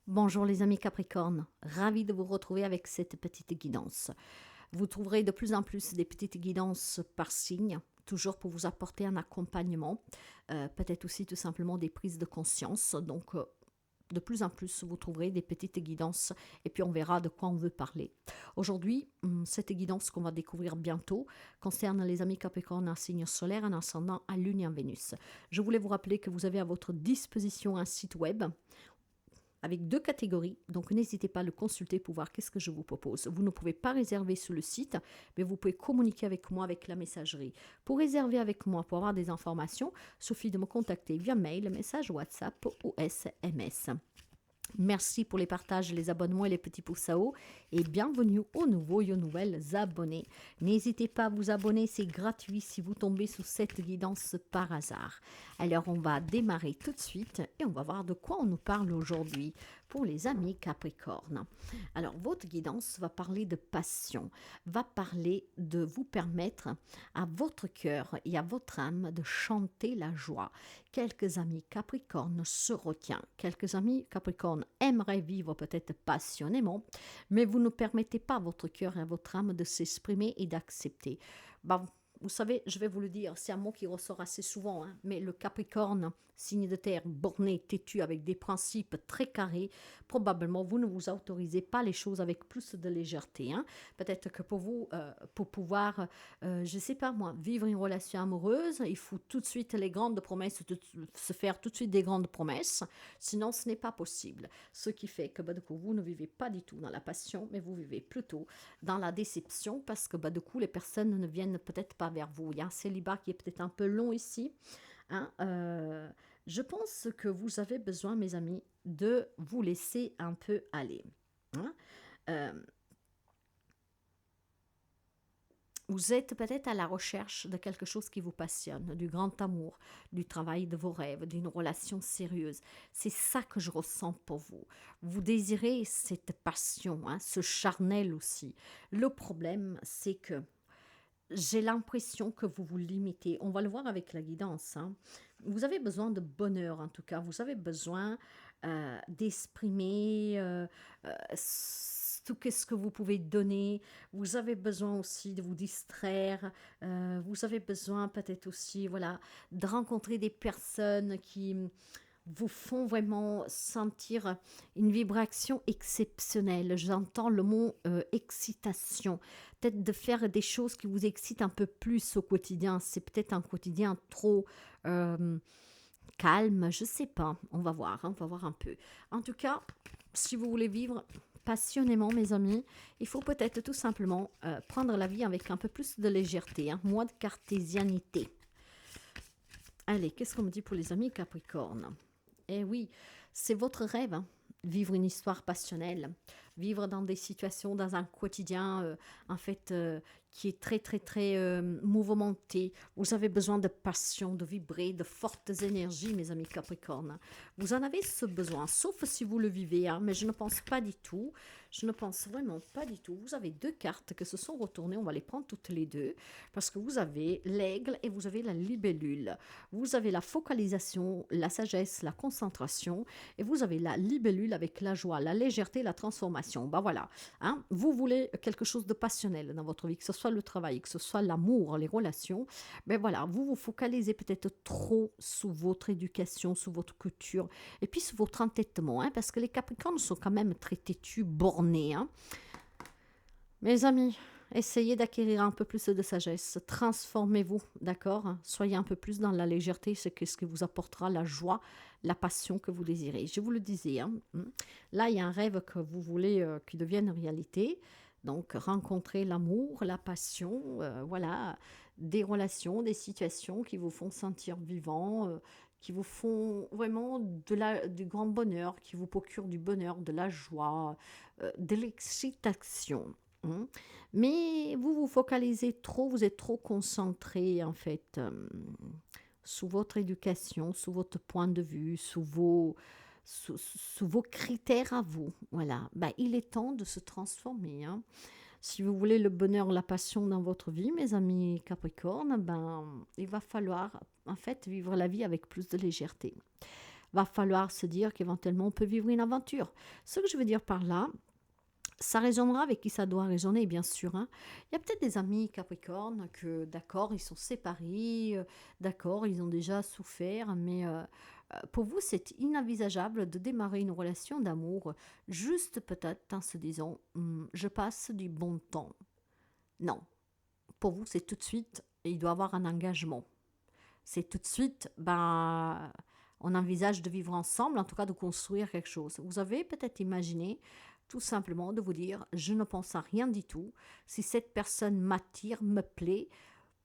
Bonjour les amis Capricorne, ravi de vous retrouver avec cette petite guidance. Vous trouverez de plus en plus des petites guidances par signe, toujours pour vous apporter un accompagnement, peut-être aussi tout simplement des prises de conscience. De plus en plus, vous trouverez des petites guidances et puis on verra de quoi on veut parler. Aujourd'hui, cette guidance qu'on va découvrir bientôt concerne les amis Capricorne en signe solaire, en ascendant, à Lune et en Vénus. Je voulais vous rappeler que vous avez à votre disposition un site web avec deux catégories, donc n'hésitez pas à le consulter pour voir qu'est-ce que je vous propose. Vous ne pouvez pas réserver sur le site, mais vous pouvez communiquer avec moi avec la messagerie. Pour réserver avec moi, pour avoir des informations, il suffit de me contacter via mail, message WhatsApp ou SMS. Merci pour les partages, les abonnements et les petits pouces à haut. Et bienvenue aux nouveaux et aux nouvelles abonnés. N'hésitez pas à vous abonner, c'est gratuit si vous tombez sous cette guidance par hasard. Alors on va démarrer tout de suite et on va voir de quoi on nous parle aujourd'hui pour les amis Capricorne. Alors votre guidance va parler de passion, va parler de vous permettre à votre cœur et à votre âme de chanter la joie. Quelques amis Capricorne se retiennent, quelques amis Capricorne aimeraient vivre peut-être passionnément, mais vous ne permettez pas à votre cœur et à votre âme de s'exprimer et d'accepter. Vous savez, je vais vous le dire, c'est un mot qui ressort assez souvent, hein, mais le Capricorne, signe de terre, borné, têtu, avec des principes très carrés, probablement vous ne vous autorisez pas les choses avec plus de légèreté. Hein. Peut-être que pour vous, pour pouvoir, je ne sais pas moi, vivre une relation amoureuse, il faut tout de suite les grandes promesses, se faire tout de suite des grandes promesses, sinon ce n'est pas possible. Ce qui fait que du coup, vous ne vivez pas du tout dans la passion, mais vous vivez plutôt dans la déception, parce que du coup, les personnes ne viennent peut-être pas vers vous. Il y a un célibat qui est peut-être un peu long ici. Hein, je pense que vous avez besoin, mes amis, de vous laisser un peu aller. Hein. Euh, Vous êtes peut-être à la recherche de quelque chose qui vous passionne, du grand amour, du travail de vos rêves, d'une relation sérieuse. C'est ça que je ressens pour vous. Vous désirez cette passion, hein, ce charnel aussi. Le problème, c'est que j'ai l'impression que vous vous limitez. On va le voir avec la guidance. Hein. Vous avez besoin de bonheur, en tout cas. Vous avez besoin d'exprimer tout ce que vous pouvez donner. Vous avez besoin aussi de vous distraire. Vous avez besoin peut-être aussi, voilà, de rencontrer des personnes qui vous font vraiment sentir une vibration exceptionnelle. J'entends le mot excitation. Peut-être de faire des choses qui vous excitent un peu plus au quotidien. C'est peut-être un quotidien trop euh, calme, je sais pas. On va voir, hein, on va voir un peu. En tout cas, si vous voulez vivre passionnément, mes amis, il faut peut-être tout simplement prendre la vie avec un peu plus de légèreté, hein, moins de cartésianité. Allez, qu'est-ce qu'on me dit pour les amis Capricorne? Eh oui, c'est votre rêve, hein, vivre une histoire passionnelle, vivre dans des situations, dans un quotidien, en fait, qui est très, très, très mouvementé. Vous avez besoin de passion, de vibrer, de fortes énergies, mes amis Capricorne. Vous en avez ce besoin, sauf si vous le vivez, hein, mais je ne pense pas du tout. Je ne pense vraiment pas du tout. Vous avez deux cartes qui se sont retournées, on va les prendre toutes les deux, parce que vous avez l'aigle et vous avez la libellule. Vous avez la focalisation, la sagesse, la concentration, et vous avez la libellule avec la joie, la légèreté, la transformation. Ben voilà, hein, vous voulez quelque chose de passionnel dans votre vie, que ce soit le travail, que ce soit l'amour, les relations. Ben voilà, vous vous focalisez peut-être trop sur votre éducation, sur votre culture, et puis sur votre entêtement, hein, parce que les Capricornes sont quand même très têtus, bornés. Hein. Mes amis, essayez d'acquérir un peu plus de sagesse. Transformez-vous, d'accord? Soyez un peu plus dans la légèreté, c'est ce qui vous apportera la joie, la passion que vous désirez. Je vous le disais, hein. Là, il y a un rêve que vous voulez qui devienne réalité. Donc, rencontrer l'amour, la passion, voilà, des relations, des situations qui vous font sentir vivant, qui vous font vraiment du grand bonheur, qui vous procurent du bonheur, de la joie, de l'excitation. Hein. Mais vous vous focalisez trop, vous êtes trop concentré en fait sous votre éducation, sous votre point de vue, sous vos critères à vous. Voilà, ben, il est temps de se transformer. Hein. Si vous voulez le bonheur, la passion dans votre vie, mes amis Capricorne, ben, il va falloir en fait vivre la vie avec plus de légèreté. va falloir se dire qu'éventuellement on peut vivre une aventure. Ce que je veux dire par là, ça résonnera avec qui ça doit résonner, bien sûr, hein. Il y a peut-être des amis Capricorne que, d'accord, ils sont séparés, d'accord, ils ont déjà souffert, mais pour vous, c'est inenvisageable de démarrer une relation d'amour juste peut-être en se disant, je passe du bon temps. Non, pour vous, c'est tout de suite, il doit y avoir un engagement. C'est tout de suite, ben, on envisage de vivre ensemble, en tout cas de construire quelque chose. Vous avez peut-être imaginé tout simplement de vous dire, je ne pense à rien du tout. Si cette personne m'attire, me plaît,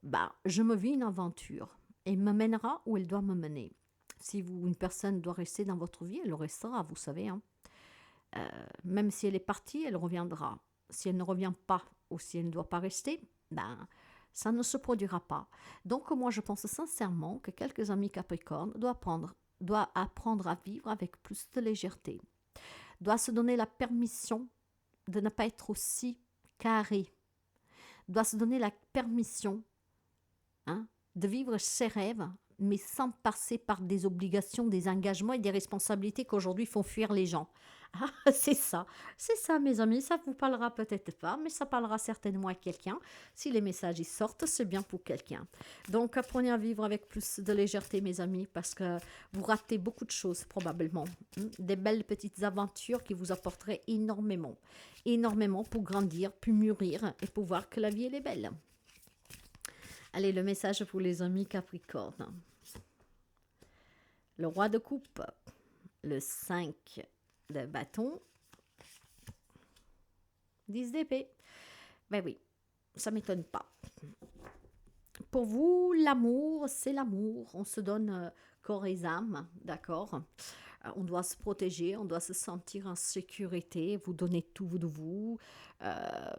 ben, je me vis une aventure et me mènera où elle doit me mener. Si vous, une personne doit rester dans votre vie, elle restera, vous savez, hein. Même si elle est partie, elle reviendra. Si elle ne revient pas ou si elle ne doit pas rester, ben, ça ne se produira pas. Donc moi, je pense sincèrement que quelques amis Capricornes doivent apprendre à vivre avec plus de légèreté, doivent se donner la permission de ne pas être aussi carré, doivent se donner la permission, hein, de vivre ses rêves, mais sans passer par des obligations, des engagements et des responsabilités qu'aujourd'hui font fuir les gens. Ah, c'est ça mes amis, ça vous parlera peut-être pas, mais ça parlera certainement à quelqu'un. Si les messages y sortent, c'est bien pour quelqu'un. Donc apprenez à vivre avec plus de légèreté mes amis, parce que vous ratez beaucoup de choses probablement. Des belles petites aventures qui vous apporteraient énormément. Énormément pour grandir, puis mûrir et pour voir que la vie elle est belle. Allez, le message pour les amis Capricorne. Le roi de coupe, le 5 de bâton, 10 d'épée. Ben oui, ça ne m'étonne pas. Pour vous, l'amour, c'est l'amour. On se donne corps et âme, d'accord. On doit se protéger, on doit se sentir en sécurité, vous donner tout de vous. Euh,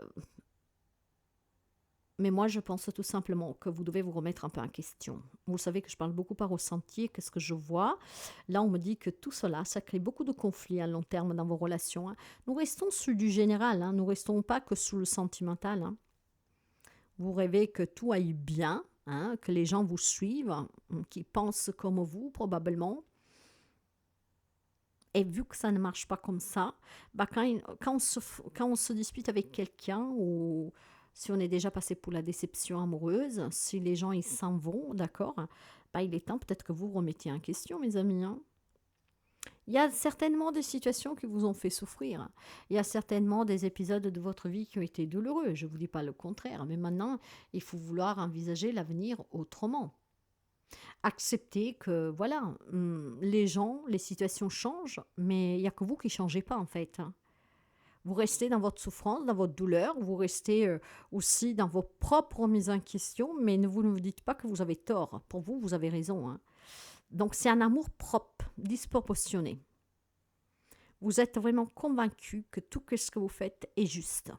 Mais moi, je pense tout simplement que vous devez vous remettre un peu en question. Vous savez que je parle beaucoup par ressenti, qu'est-ce que je vois. Là, on me dit que tout cela, ça crée beaucoup de conflits à long terme dans vos relations, hein. Nous restons sur du général, hein. Nous ne restons pas que sous le sentimental, hein. Vous rêvez que tout aille bien, hein, que les gens vous suivent, qui pensent comme vous probablement. Et vu que ça ne marche pas comme ça, bah quand on se dispute avec quelqu'un ou si on est déjà passé pour la déception amoureuse, si les gens ils s'en vont, d'accord, bah il est temps peut-être que vous remettiez en question, mes amis, hein. Il y a certainement des situations qui vous ont fait souffrir. Il y a certainement des épisodes de votre vie qui ont été douloureux. Je ne vous dis pas le contraire, mais maintenant, il faut vouloir envisager l'avenir autrement. Accepter que, voilà, les gens, les situations changent, mais il n'y a que vous qui ne changez pas, en fait, hein. Vous restez dans votre souffrance, dans votre douleur, vous restez aussi dans vos propres mises en question, mais vous ne vous dites pas que vous avez tort. Pour vous, vous avez raison, hein. Donc, c'est un amour propre, disproportionné. Vous êtes vraiment convaincu que tout ce que vous faites est juste.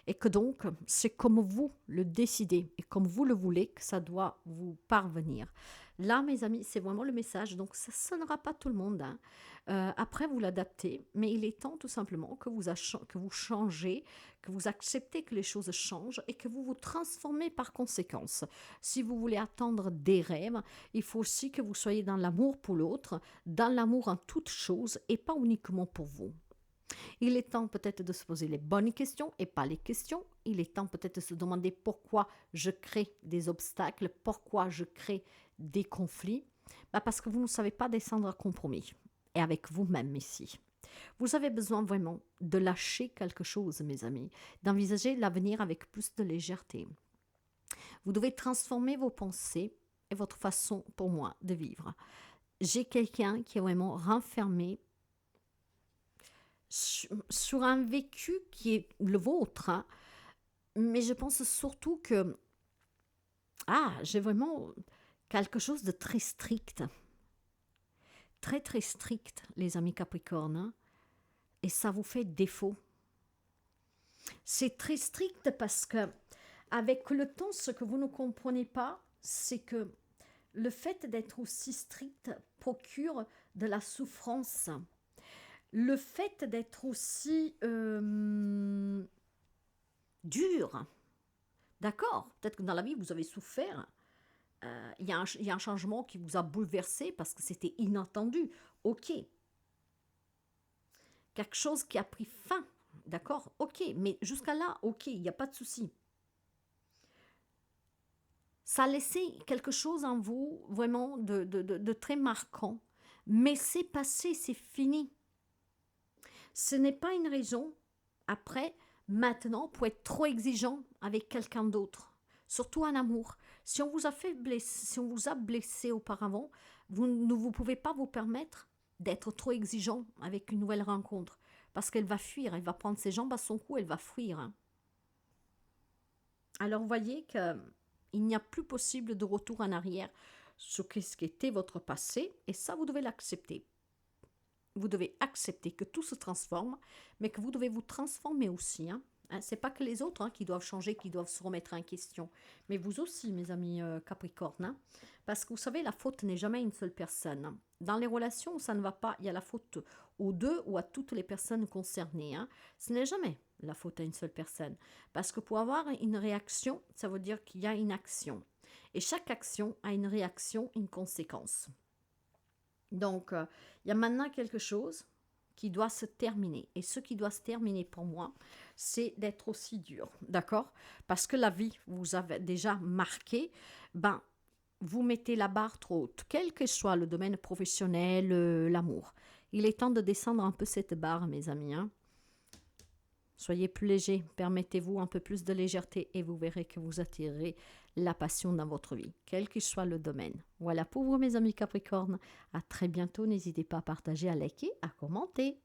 Et que donc, c'est comme vous le décidez et comme vous le voulez que ça doit vous parvenir. Là, mes amis, c'est vraiment le message. Donc, ça ne sonnera pas tout le monde, hein. Après, vous l'adaptez, mais il est temps tout simplement que vous changez, que vous acceptez que les choses changent et que vous vous transformez par conséquence. Si vous voulez attendre des rêves, il faut aussi que vous soyez dans l'amour pour l'autre, dans l'amour en toute chose et pas uniquement pour vous. Il est temps peut-être de se poser les bonnes questions et pas les questions. Il est temps peut-être de se demander pourquoi je crée des obstacles, pourquoi je crée des conflits. Parce que vous ne savez pas descendre à compromis. Et avec vous-même ici. Vous avez besoin vraiment de lâcher quelque chose, mes amis, d'envisager l'avenir avec plus de légèreté. Vous devez transformer vos pensées et votre façon, pour moi, de vivre. J'ai quelqu'un qui est vraiment renfermé sur un vécu qui est le vôtre, hein. Mais je pense surtout que j'ai vraiment quelque chose de très strict, très très strict, les amis Capricornes, hein, et ça vous fait défaut. C'est très strict parce que avec le temps, ce que vous ne comprenez pas, c'est que le fait d'être aussi strict procure de la souffrance. Le fait d'être aussi dur, d'accord, peut-être que dans la vie vous avez souffert, il y a un changement qui vous a bouleversé parce que c'était inattendu. Ok. Quelque chose qui a pris fin. D'accord? Ok. Mais jusqu'à là, ok, il n'y a pas de souci. Ça a laissé quelque chose en vous vraiment de très marquant. Mais c'est passé, c'est fini. Ce n'est pas une raison, après, maintenant, pour être trop exigeant avec quelqu'un d'autre. Surtout en amour. Si on vous a fait blesser, si on vous a blessé auparavant, vous ne vous pouvez pas vous permettre d'être trop exigeant avec une nouvelle rencontre. Parce qu'elle va fuir, elle va prendre ses jambes à son cou, elle va fuir, hein. Alors vous voyez qu'il n'y a plus possible de retour en arrière sur ce qu'était votre passé, et ça, vous devez l'accepter. Vous devez accepter que tout se transforme, mais que vous devez vous transformer aussi, hein. C'est pas que les autres, hein, qui doivent changer, qui doivent se remettre en question, mais vous aussi, mes amis Capricorne, hein. Parce que vous savez, la faute n'est jamais une seule personne, hein. Dans les relations où ça ne va pas, il y a la faute aux deux ou à toutes les personnes concernées, hein. Ce n'est jamais la faute à une seule personne. Parce que pour avoir une réaction, ça veut dire qu'il y a une action. Et chaque action a une réaction, une conséquence. Donc, il y a maintenant quelque chose qui doit se terminer. Et ce qui doit se terminer pour moi, c'est d'être aussi dur, d'accord? Parce que la vie vous avez déjà marqué, ben, vous mettez la barre trop haute, quel que soit le domaine professionnel, l'amour. Il est temps de descendre un peu cette barre, mes amis, hein. Soyez plus léger, permettez-vous un peu plus de légèreté et vous verrez que vous attirerez la passion dans votre vie, quel que soit le domaine. Voilà pour vous, mes amis Capricornes. À très bientôt. N'hésitez pas à partager, à liker, à commenter.